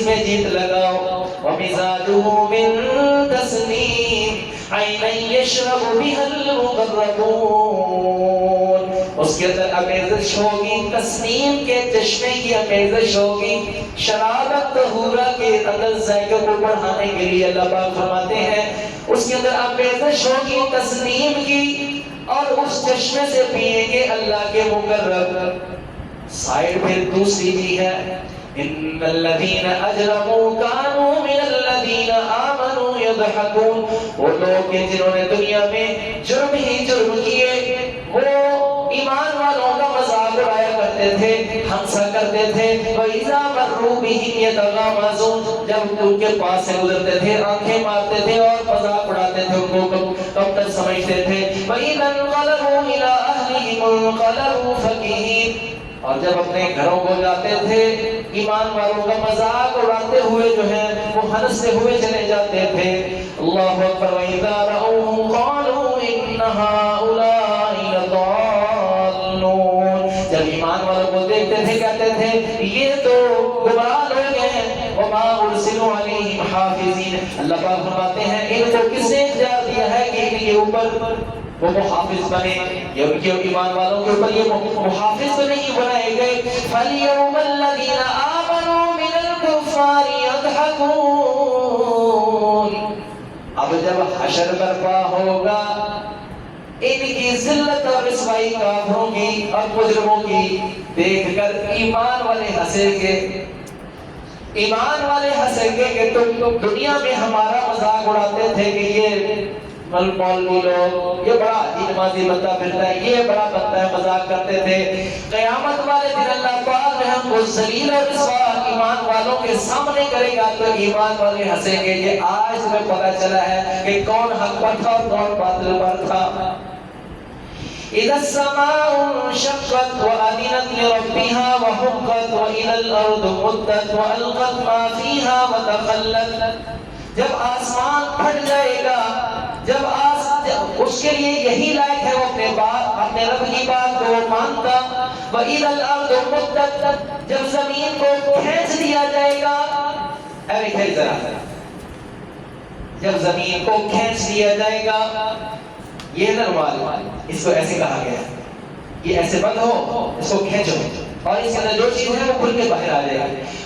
میں جیت لگاؤ ومزاجه من تسنیم عینا یشرب بها المقربون، اس کے اندر امیزش ہوگی تسنیم کے چشمے کی امیزش ہوگی، شرابت طہورہ کے اندر ذائقے کو بڑھانے کے لیے اللہ پاک فرماتے ہیں اس کے اندر امیزش ہوگی تسنیم کی، اور اس چشمے سے پیئیں گے اللہ کے مقرب۔ سائڈ پھر دوسری بھی ہے، ان الذین اجرموا كانوا من الذین آمنوا يضحكون، وہ لوگ جنہوں نے دنیا میں جرم ہی جرم کیے وہ ایمان والوں کا مذاق اڑایا کرتے تھے، ہنسا کرتے تھے، وَإِذَا مَرُّوا بِهِمْ يَتَغَامَزُونَ، جب ان کے پاس سے گزرتے تھے آنکھیں مارتے تھے اور مذاق اڑاتے تھے، ان کو کب تک سمجھتے تھے، وَإِذَا انقلبوا إِلَىٰ أَهْلِهِمُ انقلبوا فَكِهِينَ، اور جب اپنے گھروں کو جاتے تھے ایمان والوں کا مذاق اڑاتے ہوئے جو ہے وہ ہنستے ہوئے چلے جاتے تھے۔ اللہ اکبر، وَإِذَا رَأَوْهُمْ قَالُوا إِنَّ هَٰؤُلَاءِ لَضَالُّونَ، جب ایمان والوں کو دیکھتے تھے کہتے تھے یہ تو گمراہ لوگ ہیں۔ وَمَا أُرْسِلُوا عَلَيْهِمْ حَافِظِينَ، اللہ پاک فرماتے ہیں ان کو کس نے اختیار دیا ہے کہ ان کے اوپر وہ محافظ بنے، یا ان کے ایمان والوں کے اوپر یہ محافظ تو نہیں بنائے گئے۔ فَالْيَوْمَ الَّذِينَ آمَنُوا مِنَ الْكُفَّارِ يَضْحَكُونَ، اب جب حشر برپا ہوگا ان کی ذلت اور رسوائی کافروں کی اور مجرموں کی دیکھ کر ایمان والے ہنسیں گے، ایمان والے ہنسیں گے کہ تم دنیا میں ہمارا مذاق اڑاتے تھے کہ یہ مولوی لوگ، یہ بڑا عجیب نمازی بندہ پھرتا ہے، یہ بڑا بندہ ہے، مذاق کرتے تھے۔ قیامت والے دن اللہ پاک جو ہم کو ذلیل اور رسوا ایمان والوں کے سامنے کرے گا تو ایمان والے ہنسیں گے، یہ آج تمہیں پتہ چلا ہے کہ کون حق پر تھا اور کون باطل پر تھا۔ اذا السماء انشقت وأذنت لربها وحقت وإذا الأرض مدت وألقت ما فيها وتخلت، جب آسمان پھٹ جائے گا، جب اس کے لیے یہی لائق ہے وہ اپنے رب کی بات کو وہ مانتا۔ وَإِذَا الْأَرْضُ مُدَّتْ، جب زمین کو کھینچ دیا جائے گا، جب زمین کو کھینچ دیا جائے گا، یہ نروال اس کو ایسے کہا گیا ہے، یہ ایسے بند ہو اس کو کھینچو اور اس کے اندر جو چیز ہے وہ کھل کے باہر آ جائے گا۔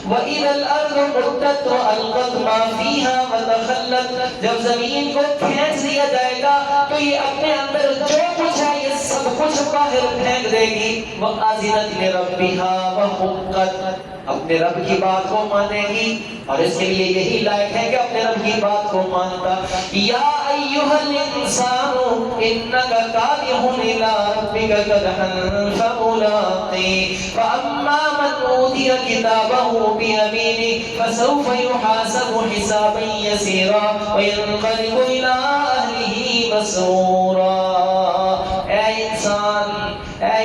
وَإِذَا الْأَرْضُ مُدَّتْ وَأَلْقَتْ مَا فِيهَا وَتَخَلَّتْ، جب زمین کو کھینچ دیا جائے گا تو یہ اپنے اندر جو کچھ ہے یہ سب کچھ باہر پھینک دے گی۔ وَأَذِنَتْ لِرَبِّهَا وَحُقَّتْ، اپنے رب کی بات کو مانے گی اور اس کے لیے یہی لائق ہے کہ اپنے رب کی بات کو مانتا۔ یا ایھا الانسان انک کادح الی ربک کدحا فملاقی فاما من اوتی کتابه بیمینہ فسوف یحاسب حسابا یسیرا وینقلب الی اہلہ مسرورا۔ اے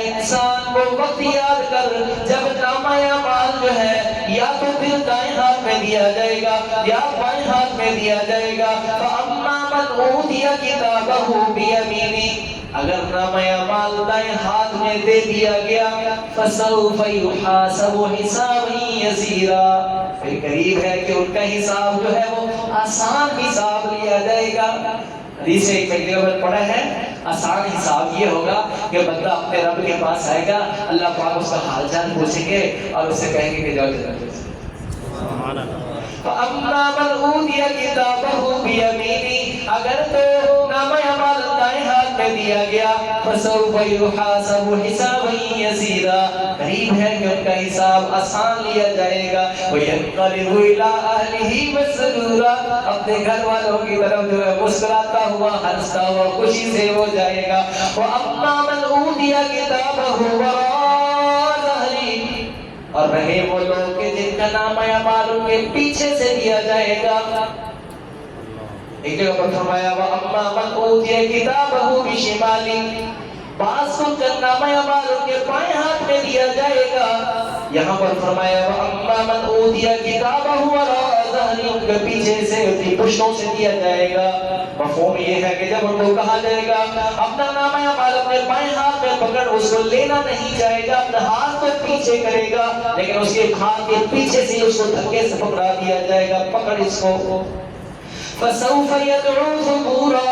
انسان وہ وقت یاد کر جب نامہ اعمال جو ہے یا تو پھر دائیں ہاتھ میں دیا جائے گا یا بائیں ہاتھ میں دیا جائے گا۔ فَأَمَّا مَنْ أُوتِيَ كِتَابَهُ بِيَمِينِهِ، اگر نامہ اعمال دائیں ہاتھ میں دے دیا گیا فَسَوْفَ يُحَاسَبُ حِسَابًا يَسِيرًا، پھر قریب ہے کہ ان کا حساب جو ہے وہ آسان حساب لیا جائے گا۔ حدیث ایک جگہ پر پڑھا ہے آسان حساب یہ ہوگا کہ بندہ اپنے رب کے پاس آئے گا، اللہ پاک اس کا حال چال پوچھیں گے اور اسے کہیں گے کہ جاؤ جنت۔ فَأَمَّا مَنْ أُوتِيَ كِتَابَهُ بِيَمِينِهِ، اگر تو نامہ اعمال دائیں ہاتھ میں دیا گیا فَسَوْفَ يُحَاسَبُ حِسَابًا يَسِيرًا، قریب ہے کہ ان کا حساب آسان لیا جائے گا۔ وَيَنْقَلِبُ إِلَىٰ أَهْلِهِ مَسْرُورًا، اپنے گھر والوں کی طرف جو ہے مسکراتا ہوا ہنستا ہوا خوشی سے وہ جائے گا۔ وَأَمَّا مَنْ أُوتِيَ كِتَابَهُ وَرَاءَ ظَهْرِهِ، اور رہے وہ لوگ کہ جن کا نامہ اعمال ان کے پیچھے سے دیا جائے گا۔ ایک جگہ پر فرمایا وَأَمَّا مَنْ أُوتِيَ كِتَابَهُ بِشِمَالِهِ، بعض کو نامہ اعمال ان کے بائیں ہاتھ میں دیا جائے گا۔ یہاں پر فرمایا وَأَمَّا مَنْ أُوتِيَ كِتَابَهُ وَرَاءَ ظَهْرِهِ، ان کے پیچھے سے ان کی پشتوں سے دیا جائے گا۔ مفہوم یہ ہے کہ جب ان کو کہا جائے گا اپنا نامہ اعمال اپنے بائیں ہاتھ میں پکڑ، اس کو لینا نہیں چاہے گا، اپنا ہاتھ کو پیچھے کرے گا، لیکن اس کے ہاتھ کے پیچھے سے اس کو دھکے سے پکڑا دیا جائے گا، پکڑ اس کو۔ فَسَوْفَ يَدْعُو ثُبُورًا،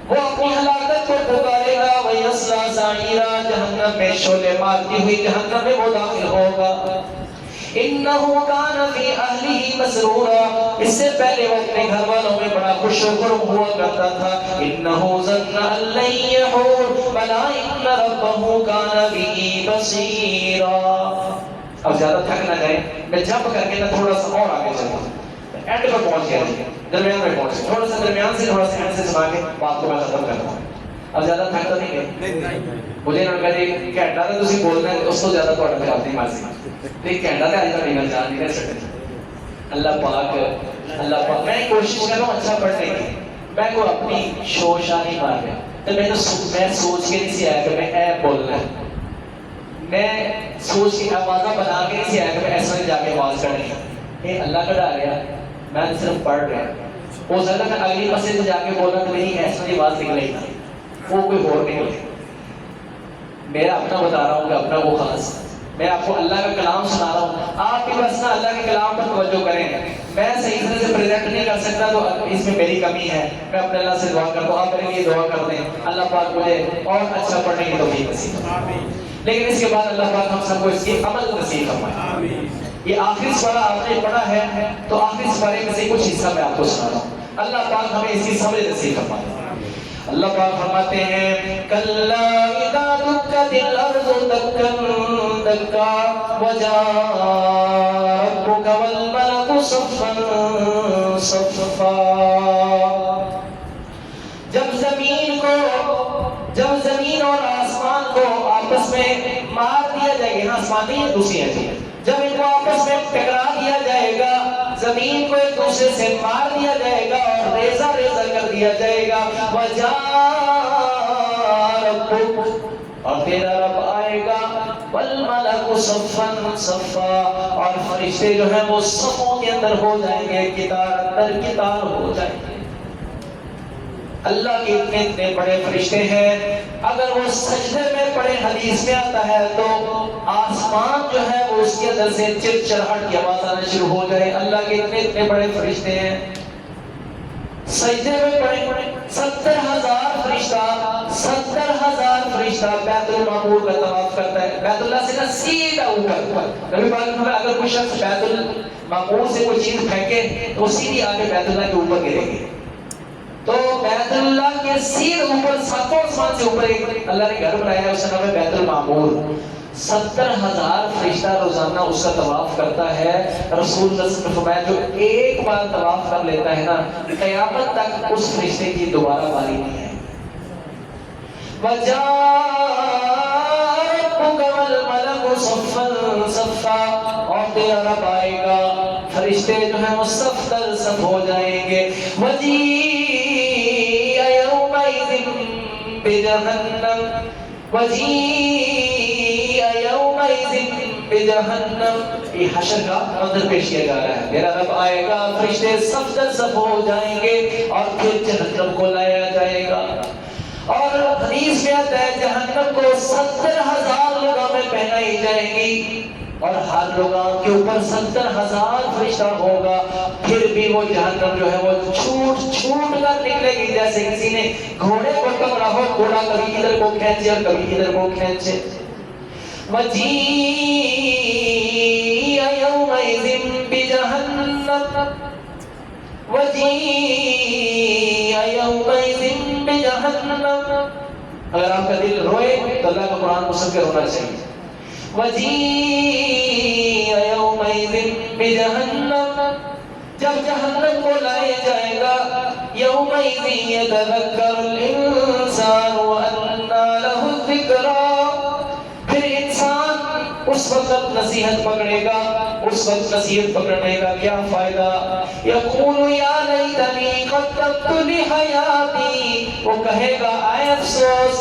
وہ اپنی ہلاکت کو پکارے گا، وَيَصْلَىٰ سَعِيرًا، جہنم میں شعلے مارتی ہوئی جہنم میں وہ داخل ہوگا۔ انہو کان فی اہلہ مسرورا، اس سے پہلے وہ اپنے گھر والوں میں بڑا خوش و خرم ہوا کرتا تھا۔ انہو ظن ان لن یحور بلا ان ربہ کان بہ بصیرا۔ اب زیادہ تھک نہ جائیں، میں جمپ کر کے تھوڑا سا اور آگے چلتا ہوں، اینڈ پر پہنچ گیا، درمیان میں پہنچ گیا، تھوڑا سا درمیان سے تھوڑا سا اینڈ سے سنا کے بات کو میں ختم کرتا ہوں۔ اب زیادہ تھک تو نہیں گئے؟ مجھے انہوں نے کہا جی گھنٹہ تو تسی بولنا ہے، اس کو زیادہ تھوڑا پھر اپنی مرضی، لیکن گھنٹہ تو آج تک نکل جان نہیں کر سکتے۔ اللہ پاک میں کوشش کر رہا ہوں اچھا پڑھنے کی، میں کو اپنی شوشہ نہیں مار رہا، تو میں سوچ کے نہیں سی آیا کہ میں اے بولنا ہے، میں سوچ کے آوازہ بنا کے نہیں سی آیا کہ میں ایسا جا کے آواز کرنی ہے، یہ اللہ کا ڈر گیا، میں صرف پڑھ رہا ہو سکتا ہے میں اگلی مسجد جا کے بولا تو میری ایسا آواز نکلے گی، وہ کوئی اور نکلے، میرا اپنا بتا رہا ہوں کہ اپنا وہ خاص، میں آپ کو اللہ کا کلام سنا رہا ہوں، آپ بھی بس نا اللہ کے کلام پر توجہ کریں، میں صحیح طرح سے پریزنٹ نہیں کر سکتا تو اس میں میری کمی ہے، میں اپنے اللہ سے دعا کرتا ہوں، آپ میرے لیے دعا کر دیں، اللہ پاک مجھے اور اچھا پڑھنے کی توفیق نصیب فرمائے، لیکن اس کے بعد اللہ پاک ہم سب کو اس کی عمل نصیب فرمائے۔ یہ آخری سپارہ آپ نے پڑھا ہے تو آخری سپارے میں سے کچھ حصہ میں آپ کو سنا رہا ہوں، اللہ پاک ہمیں اس کی سمجھ نصیب فرمائے۔ اللہ پاک فرماتے ہیں کلا اذا دکت الارض دکا دکا وجاء ربک والملک صفا صفا، جب زمین اور آسمان کو آپس میں مار دیا جائے گا، آسمان نہیں ہے دوسری ہے، جب ان کو آپس میں ٹکرا دیا جائے گا، زمین کو ایک دوسرے سے مار دیا جائے گا اور ریزہ ریزہ کر دیا جائے گا، وَجَاءَ رَبُّكَ، اور تیرا رب آئے گا، وَالْمَلَكُ صَفًّا صَفًّا، اور فرشتے جو ہیں وہ صفوں کے اندر ہو جائیں گے، کتار اندر کتار ہو جائیں گے۔ اللہ کے اتنے بڑے فرشتے ہیں، اگر وہ سجدے میں پڑے، حدیث میں آتا ہے تو آسمان جو ہے وہ اس کے اندر سے چرچراہٹ کی آواز آنا شروع ہو جائے، اللہ کے اتنے بڑے فرشتے ہیں، سجدے میں پڑے 70,000 فرشتہ بیت المعمور کا طواف کرتا ہے، بیت اللہ سے نہ سیدھا اوپر، نبی پاک نے اگر کوئی شخص بیت المعمور سے کوئی چیز پھینکے تو وہ سیدھی آ کے بیت اللہ کے اوپر گرے گی، تو بیت اللہ کے سیدھ اوپر 7 آسمان سے اوپر اللہ نے گھر بنایا ہے، اس کا نام ہے بیت المعمور، 70,000 فرشتہ روزانہ اس کا طواف کرتا ہے۔ رسول اللہ صلی اللہ علیہ وسلم نے فرمایا جو ایک بار طواف کر لیتا ہے نا، قیامت تک اس فرشتے کی دوبارہ باری نہیں ہے۔ وَجَاءَ رَبُّكَ وَالْمَلَكُ صَفًّا صَفًّا، اور تیرا رب آئے گا، فرشتے جو ہیں وہ صف در صف ہو جائیں گے، وَجِيءَ يَوْمَئِذٍ بِجَهَنَّمَ وَجِيءَ يَوْمَئِذٍ بِجَهَنَّمَ، یہ حشر کا منظر پیش کیا جا رہا ہے، میرا رب آئے گا، فرشتے صف در صف ہو جائیں گے اور پھر جہنم کو لایا جائے گا، اور حدیث میں آتا ہے جہنم کو 70,000 لوگوں میں پہنائی جائے گی، اور ہر لوگوں کے اوپر 70,000 فرشتہ ہوگا، پھر بھی وہ جہنم جو ہے وہ چھوٹ کر نکلے گی، جیسے کسی نے گھوڑے کو پکڑا ہو، گھوڑا کبھی ادھر کو کھینچے اور کبھی ادھر کو کھینچے۔ وَجِيءَ يَوْمَئِذٍ بِجَهَنَّمَ وَجِيءَ يَوْمَئِذٍ بِجَهَنَّمَ، اگر آپ کا دل روئے تو اللہ کا قرآن مسلم کے رونا چاہیے۔ وَجِيءَ يَوْمَئِذٍ بِجَهَنَّمَ، جب جہنم کو لائے جائے گا، يَوْمَئِذٍ يَتَذَكَّرُ الْإِنسَانُ وَأَنَّىٰ لَهُ الذِّكْرَىٰ، پھر انسان اس وقت نصیحت پکڑے گا، اس وقت نصیحت پکڑنے کا کیا فائدہ، یقول یا لیتنی قدمت لحیاتی، وہ کہے گا اے افسوس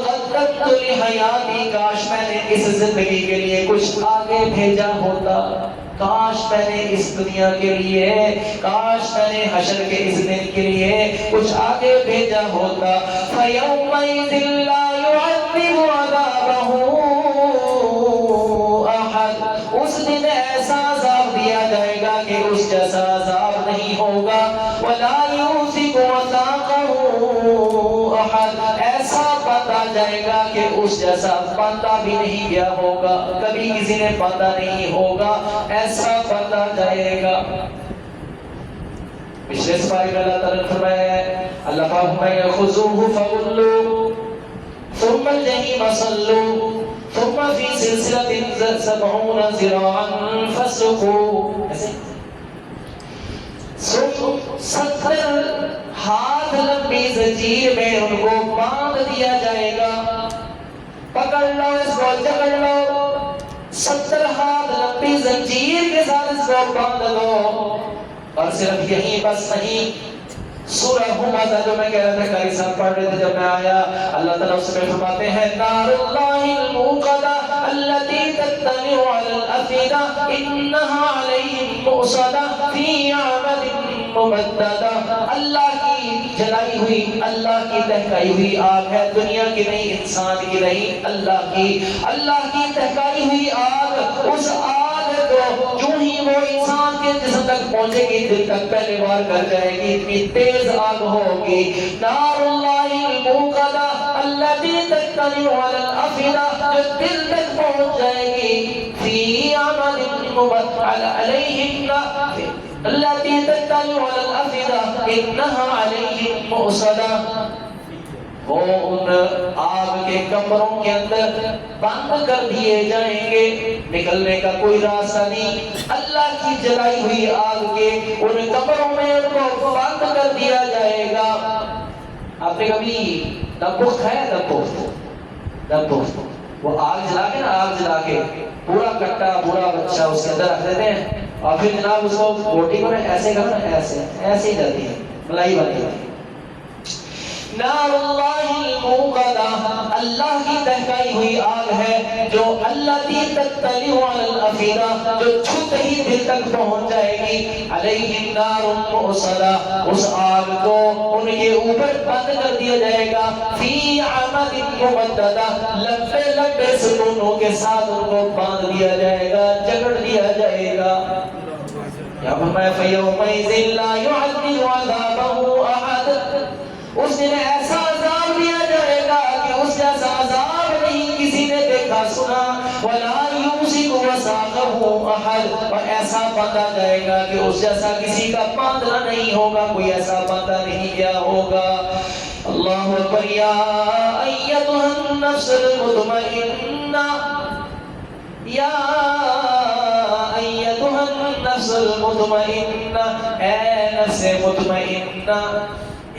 قدمت لحیاتی، کاش میں نے اس زندگی کے لیے کچھ آگے بھیجا ہوتا، کاش میں نے اس دنیا کے لیے، کاش میں نے حشر کے اس دن کے لیے کچھ آگے بھیجا ہوتا. فَيَوْمَئِذٍ لَا يُعَذِّبُ عَذَابَهُ أَحَدٌ، اس دن ایسا عذاب دیا جائے گا کہ اس جیسا عذاب نہیں ہوگا. وَلَا يُوثِقُ وَثَاقَهُ أَحَدٌ، ایسا بندہ جائے گا کہ اس جیسا بندہ بھی نہیں گیا ہوگا، کبھی کسی نے بندہ نہیں ہوگا، ایسا بندہ جائے گا. پچھلے سپارے میں اللہ تعالیٰ نے فرمایا ہے اللہ پاک خذوہ فغلوہ ثم الجحیم صلوہ ثم فی سلسلۃ 70 ذراعا فاسلکوہ. 70 ہاتھ لمبی زنجیر میں ان کو باندھ دیا جائے گا. پکڑ لو اس کو، جکڑ لو، 70 ہاتھ لمبی زنجیر کے ساتھ اس کو باندھ دو. اور صرف یہی بس نہیں، سورہ ہمزہ جو میں کہہ رہا تھا قاری صاحب پڑھ رہے تھے جب میں آیا، اللہ تعالیٰ اس میں فرماتے ہیں نار اللہ الموقدہ التي تطلع على الافئدہ انہا علیہم مؤصدہ فی عمد ممددہ. اللہ کی جلائی ہوئی، اللہ کی تہکائی ہوئی آگ ہے، دنیا کی نہیں، انسان کی نہیں، اللہ کی تہکائی ہوئی آگ. اس آگ کو جو ہی وہ انسان کے جسم تک پہنچے گی، دل تک پہلے وار کر جائے گی، اتنی تیز آگ ہوگی. نار اللہ الموقدہ التي تطلع على الافئدہ، جو دل تک پہنچ جائے گی، فی عمد ممددہ علیہم التي تطلع على الافئدہ انہا علیہم مؤصدہ. وہ ان آگ کے کمروں کے اندر بند کر دیے جائیں گے، نکلنے کا کوئی راستہ نہیں. اللہ کی جلائی ہوئی آگ کے ان کمروں میں ان کو بند کر دیا جائے گا. آپ نے کبھی دبوخت کھایا؟ دبوخت وہ آگ جلا کے نا، آگ جلا کے پورا کٹا پورا بچہ اس کے اندر رکھ دیتے ہیں اور پھر جناب اس کو روٹی کو ایسے کرنا، ایسے ہی جاتی ہے، ملائی بنتی ہے. نار اللہ الموقدہ، اللہ کی تہکائی ہوئی آگ ہے جو التی تطلع علی الافئدہ، جو چھت ہی دل تک پہنچ جائے گی. علیہم نار مؤصدہ، اس آگ کو ان کے اوپر بند کر دیا جائے گا. فی عمد ممددہ، لمبے لمبے ستونوں کے ساتھ ان کو باندھ دیا جائے گا، جکڑ دیا جائے گا. یا فرمایا فَيَوْمَئِذٍ لَا يُعَذِّبُ عَذَابَهُ أَحَدٌ، اس دن ایسا عذاب دیا جائے گا کہ اس جیسا عذاب نہیں کسی نے دیکھا سنا. وَلَا يُوثِقُ وَثَاقَهُ أَحَدٌ، اور ایسا باندھا جائے گا کہ اس جیسا کسی کا باندھنا نہیں ہوگا، کوئی ایسا باندھا نہیں گیا ہوگا. اللہ اکبر. یا ایتھا النفس المطمئنہ، یا ایتھا النفس المطمئنہ، اے نفس مطمئنہ.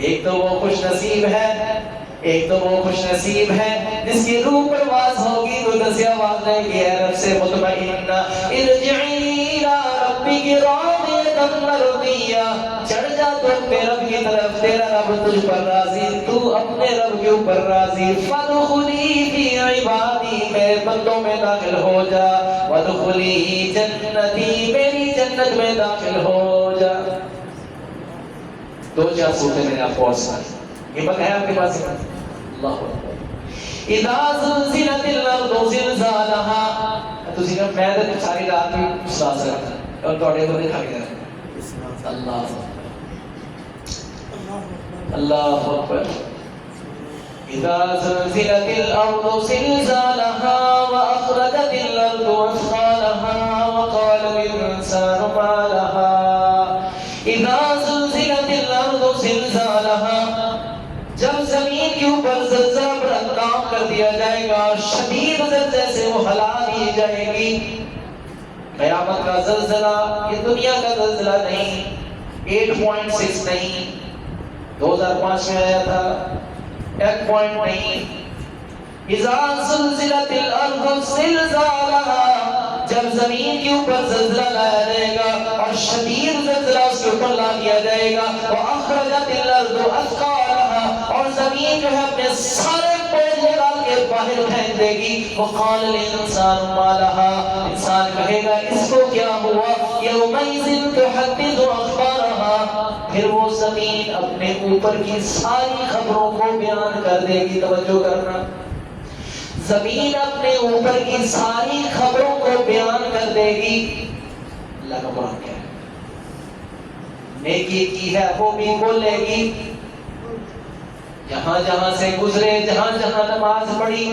ایک تو وہ خوش نصیب ہے جس کی روح پرواز ہوگی تو دس آواز ہے کہ اے نفس مطمئنہ ارجعی الی ربک راضیۃ مرضیہ، چڑھ جا تو اپنے رب کی طرف، تیرا رب تجھ پر راضی، تو اپنے رب کے اوپر راضی. فادخلی فی عبادی، میرے بندوں میں داخل ہو جا. وادخلی جنتی، میری جنت میں داخل ہو جا. دو چار صورتیں میں نے آپ کو اور سنائی، ہمت ہے آپ کے پاس؟ اللہ اکبر. اذا زلزلت الارض زلزالها، تسی کہ میں تو ساری رات بھی ساز رہا اور توڑے کو دکھا کے رہا. اللہ اللہ اکبر. اذا زلزلت الارض زلزالها واخرجت الارض اثقالها وقال الانسان ما لها. اذا زلزلت الارض زلزالها، جب زمین کے اوپر زلزلہ پر کام کر دیا جائے گا، شدید زلزلے سے وہ ہلا دی جائے گی. قیامت کا زلزلہ یہ دنیا کا زلزلہ نہیں، 8.6 نہیں، 2005 میں آیا تھا، 1 پوائنٹ نہیں. اذا زلزلت الارض زلزالها، جب زمین کے اوپر زلزلہ لایا جائے گا اور شدید زلزلہ اس کے اوپر لا دیا جائے گا. وَأَخْرَجَتِ الْأَرْضُ أَثْقَالَهَا، اور زمین جو ہے اپنے سارے بوجھ نکال کے باہر جو پھینک دے گی. وقال الانسان ما لها, انسان کہے گا اس کو کیا ہوا. یومئذ تحدث اخبارها, پھر وہ زمین اپنے اوپر کی ساری خبروں کو بیان کر دے گی. توجہ کرنا, زمین اپنے اوپر کی ساری خبروں کو بیان کر دے گی. اللہ کا قرآن کیا ہے, نیکی کی ہے وہ بھی بولے گی, جہاں جہاں سے گزرے, جہاں جہاں نماز پڑھی,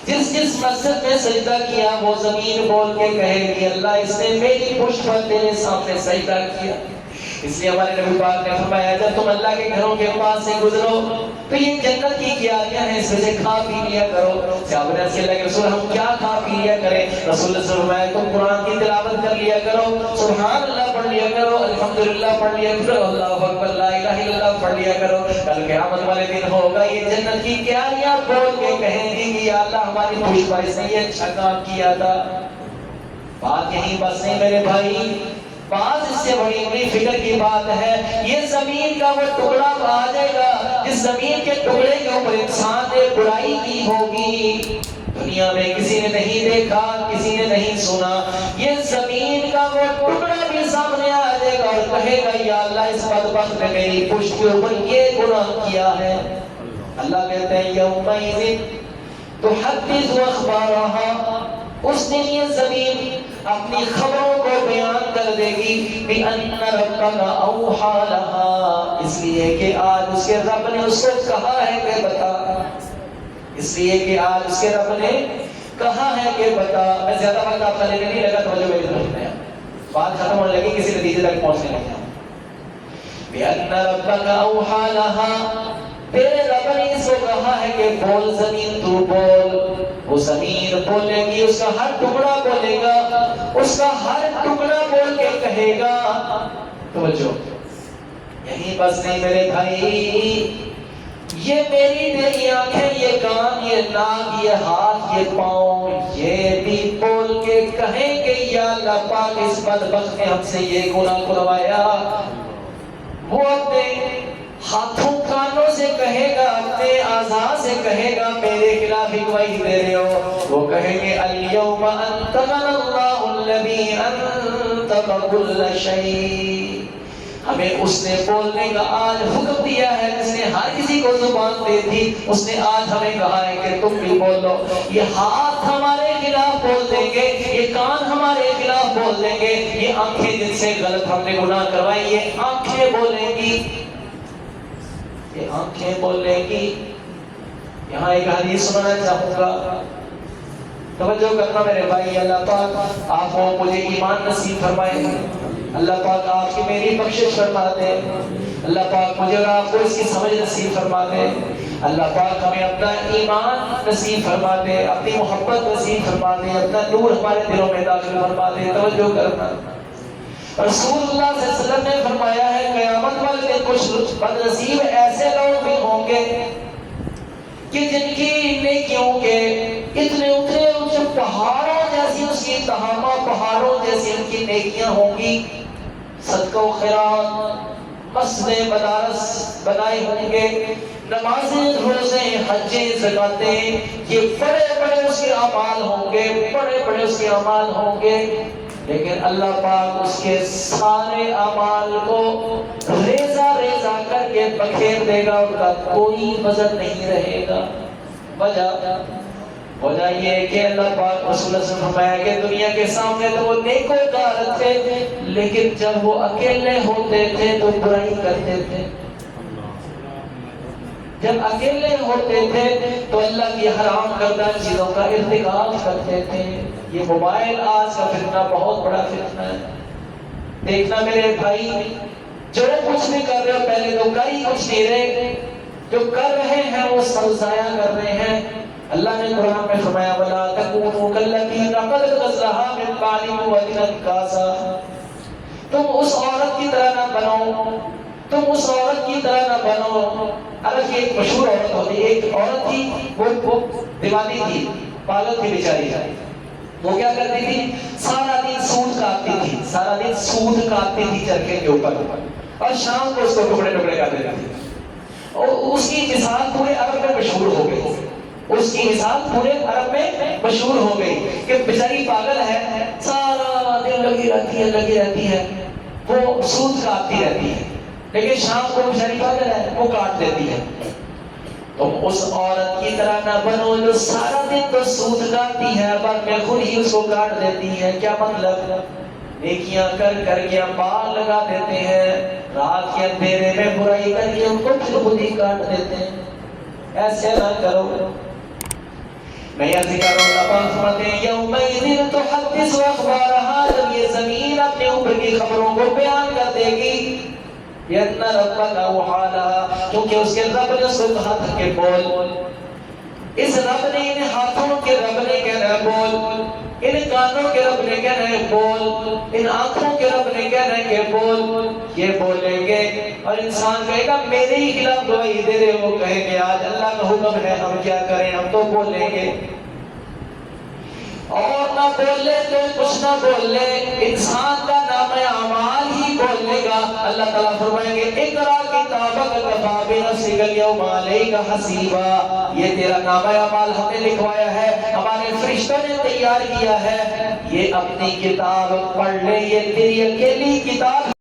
جس جس مسجد میں سجدہ کیا, وہ زمین بول کے کہے گی اللہ اس نے میری پشت پر تیرے سامنے سجدہ کیا. اس لیے ہمارے نبی پاک نے فرمایا جب تم اللہ کے گھروں کے پاس سے گزرو تو یہ جنت کی کیاریاں ہیں, اس میں سے کھا پی لیا کرو. صحابہ نے عرض کیا اللہ کے رسول ہم کیا کھا پی لیا کریں؟ رسول اللہ صلی اللہ علیہ وسلم فرمایا تم قرآن کی تلاوت کر لیا کرو, سبحان اللہ پڑھ لیا کرو, الحمدللہ پڑھ لیا کرو, اللہ اکبر لا الہ الا اللہ پڑھ لیا کرو. کل قیامت والے دن ہوگا یہ جنت کی کیاریاں بول کے کہیں گی کہ یا اللہ ہماری پشت پر اس نے یہ اچھا کام کیا تھا. بات یہیں بس نہیں میرے بھائی, بات اس سے بڑی فکر کی بات ہے. یہ زمین کا وہ ٹکڑا آ جائے گا جس زمین کے ٹکڑے کے اوپر انسان نے برائی کی ہوگی, دنیا میں کسی نے نہیں دیکھا, کسی نے نہیں سنا. یہ زمین کا وہ ٹکڑا بھی سامنے آ جائے گا اور کہے گا یا اللہ اس بدبخت نے میری پشت کے اوپر یہ گناہ کیا ہے. اللہ کہتے ہیں یومئذ تحدث اخبارها, اس دن یہ زمین اپنی خبروں کو بیان کر دے گی. بِأَنَّ رَبَّكَ أَوْحَىٰ لَهَا, اس لیے کہ آج اس کے رب نے اس کو کہا ہے کہ بتا, اس لیے کہ آج اس کے رب نے کہا ہے کہ بتا. میں زیادہ وقت آپ کا لینے نہیں لگا, توجہ میری طرف نہیں, بات ختم ہونے لگی, کسی نتیجے تک پہنچنے لگے. بِأَنَّ رَبَّكَ أَوْحَىٰ لَهَا, تیرے رب نے اس کو کہا ہے کہ بول زمین تو بول. وہ زمین بولے گی, اس کا ہر ٹکڑا بولے گا, اس کا ہر ٹکڑا بول کے کہے گا. توجہ یہیں بس نہیں میرے بھائی, یہ میری تیری آنکھیں, یہ کان, یہ ناک, یہ ہاتھ, یہ پاؤں, یہ بھی بول کے کہیں گے یا اللہ پاک اس بدبخت نے ہم سے یہ گناہ کروایا. وہ اپنے ہاتھوں کانوں سے کہے گا, اپنے اعضاء سے کہے گا میرے خلاف گواہی دے رہے ہو. وہ کہیں گے اليوم انتقم اللہ الذی انطق کل شیء, ہمیں اس نے بولنے کا آج حکم دیا ہے جس نے ہر کسی کو زبان دے دی. اس نے آج ہمیں کہا ہے کہ تم بھی بولو. یہ ہاتھ ہمارے خلاف بول دیں گے, یہ کان ہمارے خلاف بول دیں گے, یہ آنکھیں جن سے غلط ہم نے گناہ کروائی یہ آنکھیں بولیں گی, یہ آنکھیں بولنے کی. یہاں ایک حدیث سنانا چاہوں گا, توجہ کرنا میرے بھائی. اللہ پاک آپ کو مجھے ایمان نصیب فرمائے, اللہ پاک آپ کی میری بخشش فرما دے, اللہ پاک مجھے اور آپ کو اس کی سمجھ نصیب فرما دے, اللہ پاک ہمیں اپنا ایمان نصیب فرما دے, اپنی محبت نصیب فرما دے, اپنا نور ہمارے دلوں میں داخل فرما دے. توجہ کرنا, رسول اللہ صلی اللہ علیہ وسلم نے فرمایا ہے قیامت والے دن کچھ بدنصیب ایسے لوگ بھی ہوں گے کہ جن کی نیکیوں کے اتنے اتنے اونچے پہاڑوں جیسی اس کی تہامہ, پہاڑوں جیسی ان کی نیکیاں ہوں گی. صدقہ و خیرات, مسجد مدارس بنائے ہوں گے, نمازیں, روزے, حجیں, زکاتیں, یہ بڑے بڑے اس کے اعمال ہوں گے, بڑے بڑے اس کے اعمال ہوں گے. لیکن اللہ پاک اس کے سارے اعمال کو ریزہ ریزہ کر کے بکھیر دے گا, ان کا کوئی وزن نہیں رہے گا. وجہ یہ کہ اللہ پاک رسول اللہ صلی اللہ علیہ وسلم نے فرمایا کہ دنیا کے سامنے تو وہ نیکوکار تھے, لیکن جب وہ اکیلے ہوتے تھے تو برائی کرتے تھے. جب اکیلے ہوتے تھے تو اللہ کی حرام کردہ چیزوں کا ارتکاب کرتے تھے. یہ موبائل آج کا فتنہ بہت بڑا فتنہ ہے. دیکھنا میرے بھائی, جو کچھ بھی کر رہے ہو پہلے تو کر ہی کچھ نہیں رہے, جو کر رہے ہیں وہ سب ضائع کر رہے ہیں. اللہ نے قرآن میں فرمایا وَلَا تَكُونُوا كَالَّتِي نَقَضَتْ غَزْلَهَا مِن بَعْدِ قُوَّةٍ أَنْكَاثًا, تم اس عورت کی طرح نہ بنو, تم اس عورت کی طرح نہ بنو. حالانکہ ایک مشہور عورت ہوتی, ایک عورت تھی, وہ دیوانی تھی, پاگل تھی بیچاری. وہ کیا کرتی تھی, سارا دن سود کاٹتی تھی, سارا دن سود کاٹتی تھی چرخے کے اوپر, اور شام کو اس کو ٹکڑے ٹکڑے کر دیتی تھی. اور اس کی مثال پورے عرب میں مشہور ہو گئی. اس کی مثال پورے عرب میں مشہور ہو گئی کہ بیچاری پاگل ہے، سارا دن لگی رہتی ہے، وہ سود کاٹتی رہتی ہے، لیکن شام کو بیچاری پاگل ہے، وہ کاٹ دیتی ہے۔ تم اس عورت کی طرح نہ بنو جو سارا دن تو سود کاٹتی ہے پر میں خود ہی اس کو کاٹ دیتی ہے۔ کیا مطلب؟ نیکیاں کر کے بال لگا دیتے ہیں، رات کے اندھیرے میں برائی کر کے ان کو پھر خود ہی کاٹ دیتے ہیں۔ ایسے نہ کرو۔ میں یہ ذکر اللہ پاک فرماتے ہیں یومئذ تحدث اخبارها، جب یہ زمین اپنے اوپر کی خبروں کو بیان کر دے گی، یَنَّ رَبَّكَ وَحَالَهَا، کیونکہ اس کے رب نے اس کو کہا تھا کہ بول۔ اس رب نے ان ہاتھوں کے رب نے کہنا ہے بول، ان کانوں کے رب نے کہنا ہے بول، ان آنکھوں کے رب نے کہنا ہے کہ بول۔ یہ بولیں گے اور انسان کہے گا میرے ہی خلاف گواہی دے رہے ہو، کہیں گے آج اللہ کا حکم ہے ہم کیا کریں، ہم تو بولیں گے۔ اور نہ بولے تو کچھ نہ بولے، انسان کا نام اعمال ہی بولے گا۔ اللہ تعالیٰ فرمائیں گے اقرا کتابک کفی بنفسک اليوم علیک حسیبا، یہ تیرا نام اعمال ہم نے لکھوایا ہے، ہمارے فرشتوں نے تیار کیا ہے، یہ اپنی کتاب پڑھ لے، یہ تیری اکیلی کتاب